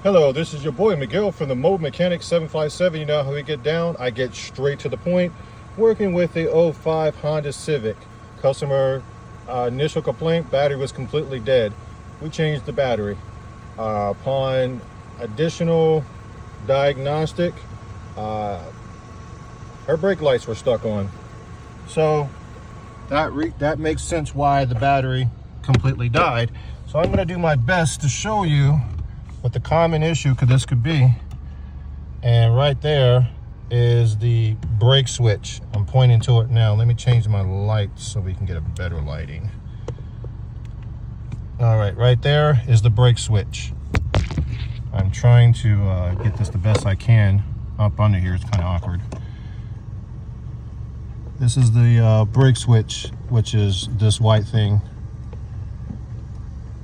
Hello, this is your boy Miguel from the Mobile Mechanic 757. You know how we get down? I get straight to the point. Working with the '05 Honda Civic. Customer initial complaint, battery was completely dead. We changed the battery. Upon additional diagnostic, her brake lights were stuck on. So that makes sense why the battery completely died. So I'm going to do my best to show you what the common issue this could be. And right there is the brake switch. I'm pointing to it now. Let me change my lights so we can get a better lighting. All right there is the brake switch. I'm trying to get this the best I can up under here. It's kind of awkward. This is the brake switch, which is this white thing,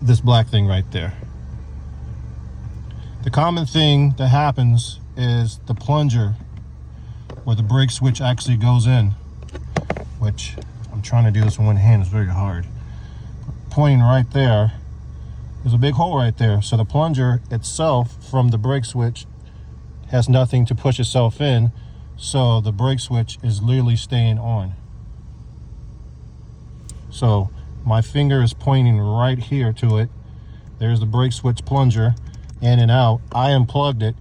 this black thing right there. The common thing that happens is the plunger where the brake switch actually goes in, which I'm trying to do this with one hand, it's very hard. Pointing right there, there's a big hole right there. So the plunger itself from the brake switch has nothing to push itself in, so the brake switch is literally staying on. So my finger is pointing right here to it. There's the brake switch plunger, in and out. I unplugged it,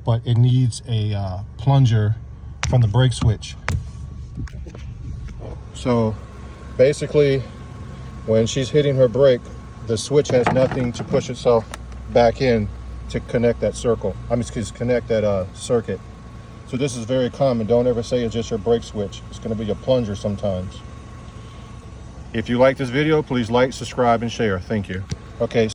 but it needs a plunger from the brake switch. So basically, when she's hitting her brake, the switch has nothing to push itself back in to connect that connect that circuit. So this is very common. Don't ever say it's just your brake switch. It's going to be a plunger sometimes. If you like this video, please like, subscribe, and share. Thank you. Okay.